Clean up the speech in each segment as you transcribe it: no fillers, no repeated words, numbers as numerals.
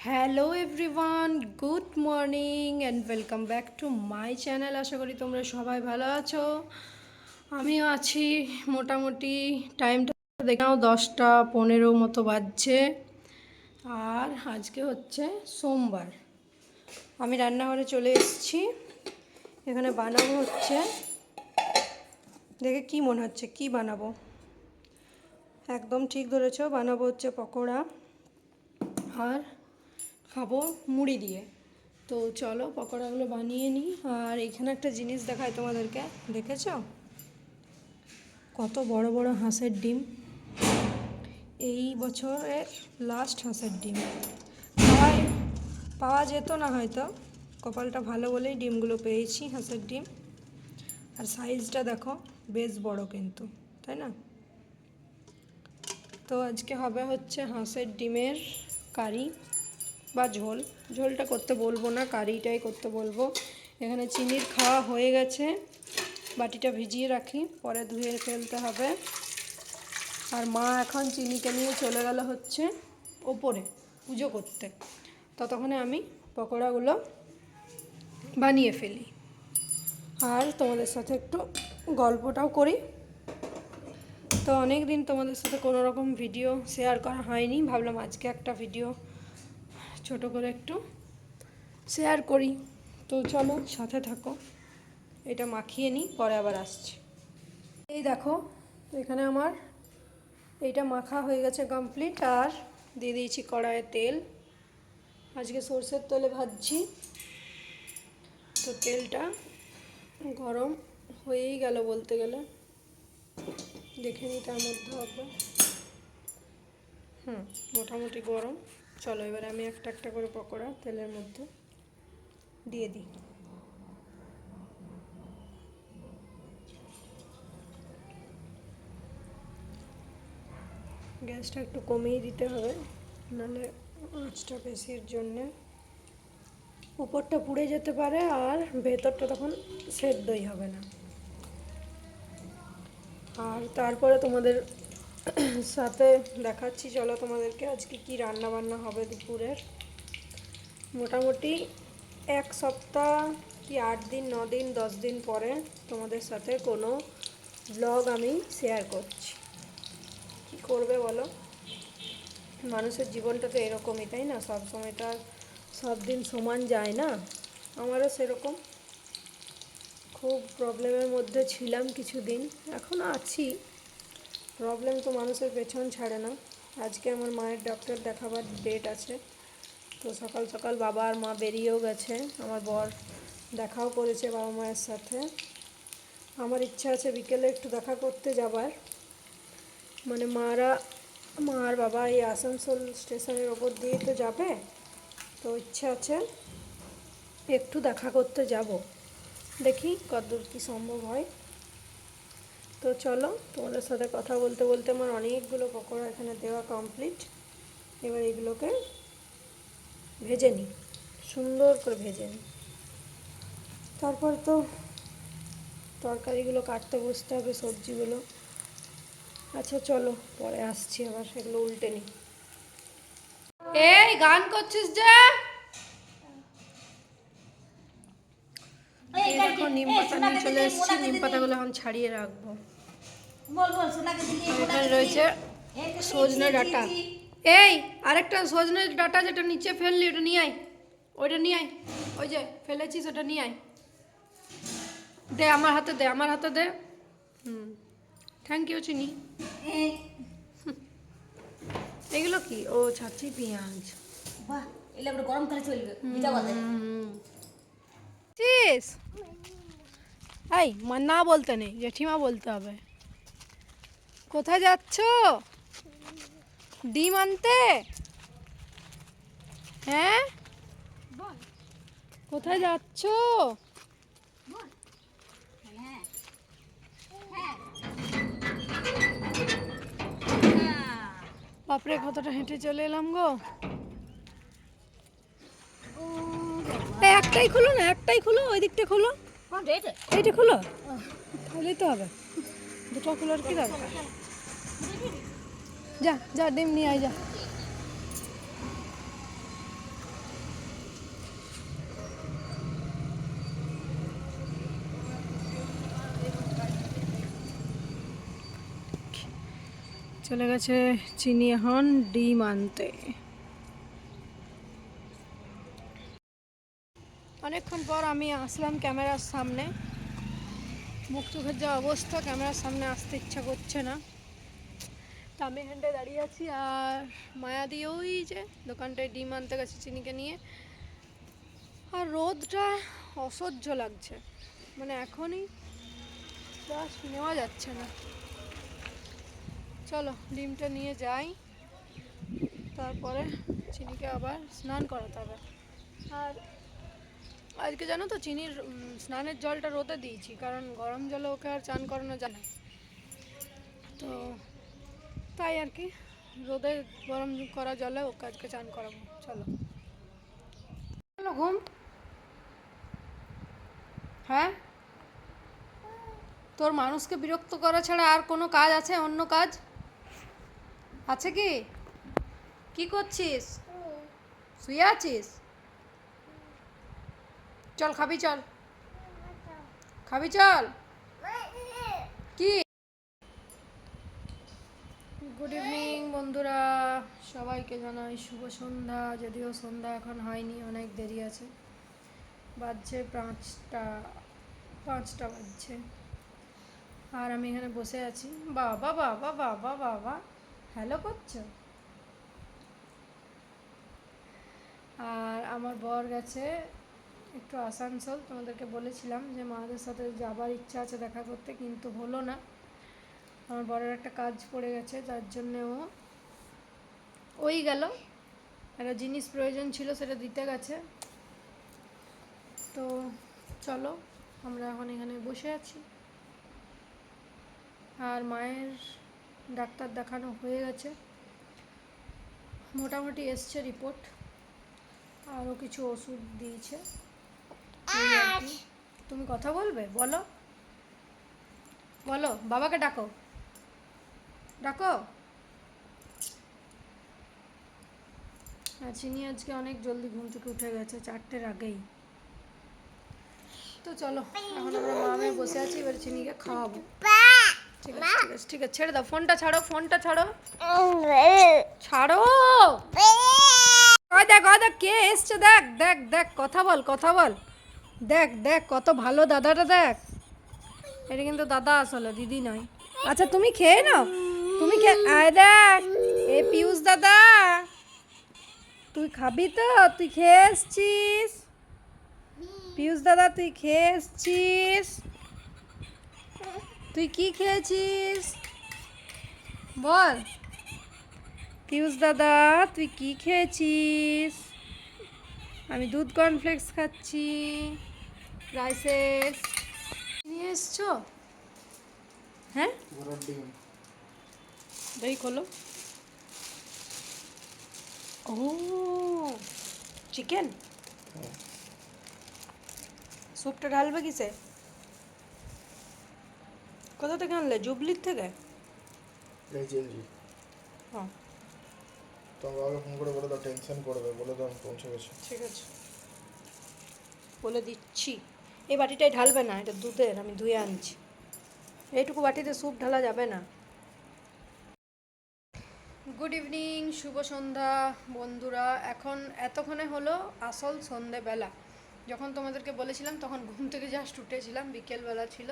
Hello everyone, good morning and welcome back to my channel. আশা করি তোমরা সবাই ভালো আছো। আমিও আছি মোটামুটি। টাইমটা দেখে নাও, 10টা 15 মতো বাজছে। আর আজকে হচ্ছে সোমবার। আমি রান্নাঘরে চলে এসেছি। এখানে বানাবো হচ্ছে, দেখে কি মনে হচ্ছে কি বানাবো? একদম ঠিক ধরেছো, বানাবো হচ্ছে পকোড়া আর খাবো মুড়ি দিয়ে। তো চলো পকোড়াগুলো বানিয়ে নিই। আর এখানে একটা জিনিস দেখায় তোমাদেরকে, দেখেছো কত বড় বড় হাঁসের ডিম? এই বছরের লাস্ট হাঁসের ডিম পাওয়া যেত না হয়তো, কপালটা ভালো বলেই ডিমগুলো পেয়েছি, হাঁসের ডিম। আর সাইজটা দেখো বেশ বড় কিন্তু, তাই না? তো আজকে হবে হচ্ছে হাঁসের ডিমের কারি বা ঝোল। ঝোলটা করতে বলবো না, কারিটাই করতে বলবো। এখানে চিনির খাওয়া হয়ে গেছে, বাটিটা ভিজিয়ে রাখি, পরে ধুয়ে ফেলতে হবে। আর মা এখন চিনিকে নিয়ে চলে গেল হচ্ছে ওপরে পুজো করতে। ততক্ষণে আমি পকোড়াগুলো বানিয়ে ফেলি আর তোমাদের সাথে একটু গল্পটাও করি। তো অনেক দিন তোমাদের সাথে কোনো রকম ভিডিও শেয়ার করা হয়নি, ভাবলাম আজকে একটা ভিডিও ছোট করে একটু শেয়ার করি। তো চলো সাথে থাকো, এটা মাখিয়ে নিই, পরে আবার আসছি। এই দেখো এখানে আমার এইটা মাখা হয়ে গেছে কমপ্লিট। আর দিয়ে দিয়েছি কড়াইয়ে তেল। আজকে সরষের তেলে ভাজছি। তো তেলটা গরম হয়েই গেল বলতে গেলে, দেখে নিই তার মধ্যে হবে। মোটামুটি গরম। চলো এবারে আমি একটা একটা করে পকোড়া তেলের মধ্যে দিয়ে দিই। গ্যাসটা একটু কমিয়ে দিতে হবে, নাহলে আঁচটা বেশির জন্যে উপরটা পুড়ে যেতে পারে আর ভেতরটা তখন সেদ্ধই হবে না। আর তারপরে তোমাদের সাথে দেখাচ্ছি, চলো তোমাদেরকে আজকে কি রান্না বান্না হবে দুপুরের। মোটামুটি 1 সপ্তাহ কি 8 দিন 9 দিন 10 দিন পরে তোমাদের সাথে কোনো ব্লগ আমি শেয়ার করছি। কি করবে বলো, মানুষের জীবনটা তো এরকমই, তাই না? সব সময় তো আর সব দিন সমান যায় না। আমারও সেরকম খুব প্রবলেমের মধ্যে ছিলাম কিছুদিন, এখনও আছি। প্রবলেম তো মানুষের পেছন ছাড়ে না। আজকে আমার মায়ের ডক্টর দেখাবার ডেট আছে। তো সকাল সকাল বাবা আর মা বেরিয়েও গেছে, আমার বর দেখাও করেছে বাবা মায়ের সাথে। আমার ইচ্ছা আছে বিকেলে একটু দেখা করতে যাবার, মানে মা আর বাবা এই আসানসোল স্টেশনের ওপর দিয়ে তো যাবে। তো ইচ্ছা আছে একটু দেখা করতে যাব, দেখি কতদূর কী সম্ভব হয়। তো চলো তোমাদের সাথে কথা বলতে বলতে আমার অনেকগুলো পকোড়া এখানে দেওয়া কমপ্লিট। এবার এগুলোকে ভেজে নিই, সুন্দর করে ভেজে নিই। তারপর তো তরকারিগুলো কাটতে বসতে হবে, সবজিগুলো। আচ্ছা চলো পরে আসছি, আবার সেগুলো উল্টে নিই। এই গান করছিস যে? দেখো নিম পাতা নিয়ে চলে এসেছি, নিম পাতাগুলো এখন ছাড়িয়ে রাখবো। এখানে রয়েছে সজনে ডাঁটা। এই আরেকটা সজনে ডাঁটা যেটা নিচে ফেললি ওটা নিয়ে আয়, ওইটা নিয়ে আয়, ওই যে ফেলেছিস ওটা নিয়ে আয়। দে আমার হাতে দে, আমার হাতে দে। থ্যাংক ইউ চিনি। এগুলো কি? ও ছাচ্ছি পেঁয়াজ। বাহ, এলে গরম করে চলবে ভিজা বলে চিস। এই না বলতে নেই, জেঠিমা বলতে হবে। কোথায় যাচ্ছ? ডিম আনতে? হ্যাঁ কোথায় যাচ্ছ? বাপরে কতটা হেঁটে চলে এলাম গো। একটাই খুলো না, একটাই খুলো, ওই দিকটা খুলো, এইটা খুলো, তাহলেই তো হবে। দুটো খোলার কি দরকার? যা যা ডিম নিয়ে আয় যা। চলে গেছে চিনি এখন ডিম আনতে। অনেকক্ষণ পর আমি আসলাম ক্যামেরার সামনে। মুখ চোখের যা অবস্থা, ক্যামেরার সামনে আসতে ইচ্ছা করছে না। তো আমি এখানটায় দাঁড়িয়ে আছি আর মায়াদি ওই যে দোকানটায় ডিম আনতে গেছে চিনিকে নিয়ে। আর রোদটা অসহ্য লাগছে, মানে এখনই শ্বাস নেওয়া যাচ্ছে না। চলো ডিমটা নিয়ে যাই, তারপরে চিনিকে আবার স্নান করাতে হবে। আর আজকে জানো তো চিনির স্নানের জলটা রোদে দিয়েছি, কারণ গরম জলে ওকে আর চান করানো যায় না, তো তাই আর কি রোদে গরম করা জলে ওকে আজকে চান করাবো। চলো চলো ঘুম। হ্যাঁ, তোর মানুষকে বিরক্ত করা ছাড়া আর কোনো কাজ আছে? অন্য কাজ আছে কি? কি করছিস? শুয়ে আছিস? চল খাবি, চল খাবি, চল। কি? গুড ইভিনিং বন্ধুরা, সবাইকে জানাই শুভ সন্ধ্যা। যদিও সন্ধ্যা এখন হয়নি, অনেক দেরি আছে, বাজছে 5টা বাজছে। আর আমি এখানে বসে আছি। বাবা বাবা বাবা বাবা, হ্যালো করছো? আর আমার বর গেছে একটু আসানসোল। তোমাদেরকে বলেছিলাম যে মাদের সাথে যাবার ইচ্ছা আছে দেখা করতে, কিন্তু হলো না। আমার বরের একটা কাজ পড়ে গেছে, যার জন্যে ওই গেল। একটা জিনিস প্রয়োজন ছিল, সেটা দিতে গেছে। তো চলো, আমরা এখন এখানে বসে আছি। আর মায়ের ডাক্তার দেখানো হয়ে গেছে, মোটামুটি এসছে রিপোর্ট, আরও কিছু ওষুধ দিয়েছে। তুমি কথা বলবে? বলো বলো, বাবাকে ডাকো ডাকো। আর চিনি আজকে অনেক জলদি ঘুম থেকে উঠে গেছে, 4টের আগেই। তো চলো এখন আমরা মা মেয়ে বসে আছি, এবার চিনিকে খাওয়াবো। ঠিক আছে ঠিক আছে ঠিক আছে, ছেড়ে দাও ফোনটা, ছাড়ো ফোনটা, ছাড়ো ছাড়ো। ওই দেখ, ওই দেখ কে এসছে, দেখ দেখ দেখ, কথা বল কথা বল, দেখ দেখ কত ভালো দাদাটা, দেখ। এটা কিন্তু দাদা আসলে, দিদি নয়। আচ্ছা তুমি খেয়ে নাও, তুমি আয় দেখ, এ পিয়ুষ দাদা, তুই খাবি তো? তুই খেয়ে এসছিস পিয়ুষ দাদা, তুই খেয়ে এসছিস? তুই কি খেয়েছিস বল পিয়ুষ দাদা, তুই কি খেয়েছিস? আমি দুধ কর্নফ্লেক্স খাচ্ছি, রাইসেস নিয়ে এসছো। হ্যাঁ, দই খোলো। ও চিকেন, স্যুপটা ঢালবে কিসে? কোথা থেকে আনলে? জুবলির থেকে? হ্যাঁ তো বাবাকে ফোন করে বলে দাও, টেনশন করবে, বলে দাও পৌঁছে গেছে। ঠিক আছে, বলে দিচ্ছি। এই বাটিটাই ঢালবে না, এটা দুধের, আমি ধুয়ে আনছি। এইটুকু বাটিতে স্যুপ ঢালা যাবে না। গুড ইভিনিং, শুভ সন্ধ্যা বন্ধুরা। এখন এতক্ষণে হলো আসল সন্ধেবেলা। যখন তোমাদেরকে বলেছিলাম তখন ঘুম থেকে জাস্ট উঠেছিলাম, বিকেলবেলা ছিল।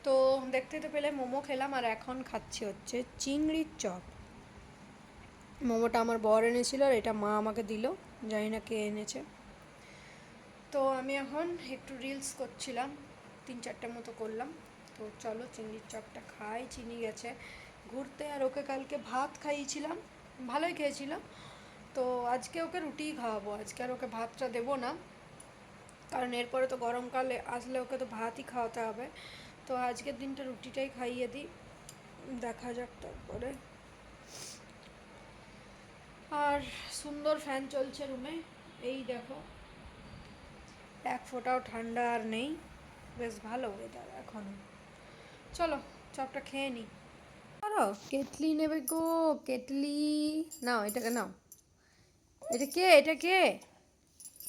তো দেখতে তো পেলে মোমো খেলাম, আর এখন খাচ্ছি হচ্ছে চিংড়ির চপ। মোমোটা আমার বর এনেছিল, আর এটা মা আমাকে দিল, জানি না কে এনেছে। তো আমি এখন একটু রিলস করছিলাম, 3-4টে মতো করলাম। তো চলো চিংড়ির চপটা খাই। চিনি গেছে ঘুরতে, আর ওকে কালকে ভাত খাইয়েছিলাম, ভালোই খেয়েছিল। তো আজকে ওকে রুটিই খাওয়াবো, আজকে আর ওকে ভাতটা দেবো না, কারণ এরপরে তো গরমকালে আসলে ওকে তো ভাতই খাওয়াতে হবে। তো আজকের দিনটা রুটিটাই খাইয়ে দিই, দেখা যাক তারপরে। আর সুন্দর ফ্যান চলছে রুমে, এই দেখো, এক ফোঁটাও ঠান্ডা আর নেই, বেশ ভালো ওয়েদার এখনও। চলো চপটা খেয়ে নিই। করো, কেটলি নেবে গো, কেটলি নাও, এটাকে নাও। এটা কে, এটা কে?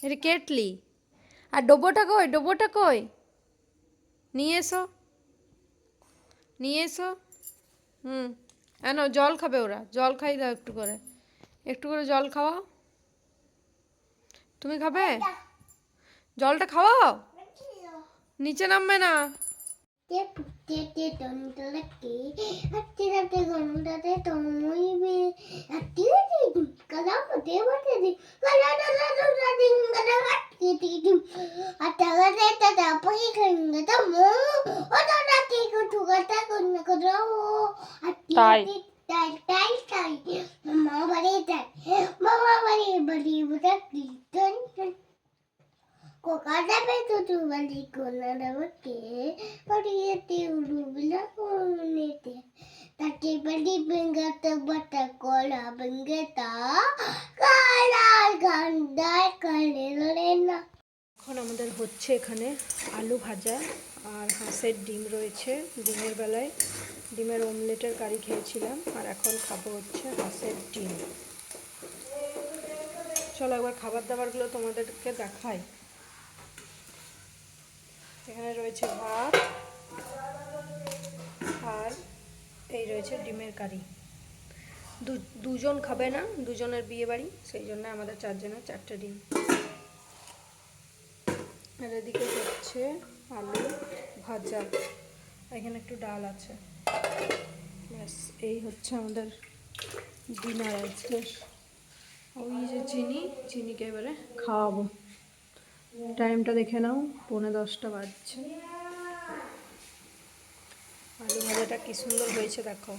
এটা কেটলি। আর ডোবোটা কই, ডোবোটা কই? নিয়ে এসো, নিয়ে এসো। না জল খাবে ওরা, জল খাই দাও একটু করে জল খাওয়াও। তুমি খাবে? জলটা খাওয়াও, নিচে নামবে না। তাই Kokada tu balik kola dapat ke, pari te ulu bila konete. Tati bali bengata bata kola bengata, kala ganda kalelena. এখন আমাদের হচ্ছে এখানে আলু ভাজা আর হাঁসের ডিম রয়েছে। দিনের বেলায় ডিমের অমলেটের কারি খেয়েছিলাম, আর এখন খাবো হচ্ছে হাঁসের ডিম। চলো একবার খাবার দাবারগুলো তোমাদেরকে দেখাই। এখানে রয়েছে ভাত আর এই রয়েছে ডিমের কারি। দুজন খাবে না, দুজনের বিয়ে বাড়ি, সেই জন্য আমাদের চারজনের 4টে ডিম। আর এদিকে হচ্ছে আলু ভাজা, এখানে একটু ডাল আছে। ব্যাস এই হচ্ছে আমাদের ডিনার আজকে। ওই যে চিনিকে এবারে খাওয়াবো। টাইমটা দেখে নাও, 9:45 বাজছে। আলু ভাজাটা কি সুন্দর হয়েছে দেখো,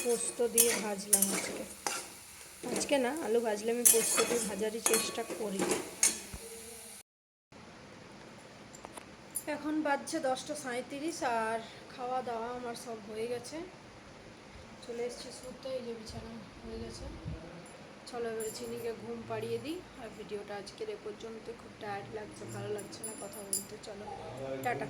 পোস্ত দিয়ে ভাজলাম আজকে না, আলু ভাজলে আমি পোস্ত দিয়ে ভাজারই চেষ্টা করি। এখন বাজছে 10:37 আর খাওয়া দাওয়া আমার সব হয়ে গেছে। চলে এসেছি শুতে, এই যে বিছানা হয়ে গেছে। চলো এবারে চিনিকে ঘুম পাড়িয়ে দিই। আর ভিডিওটা আজকের এ পর্যন্ত। খুব টায়ার্ড লাগছে, ভালো লাগছে না কথা বলতে। চলো টাটা।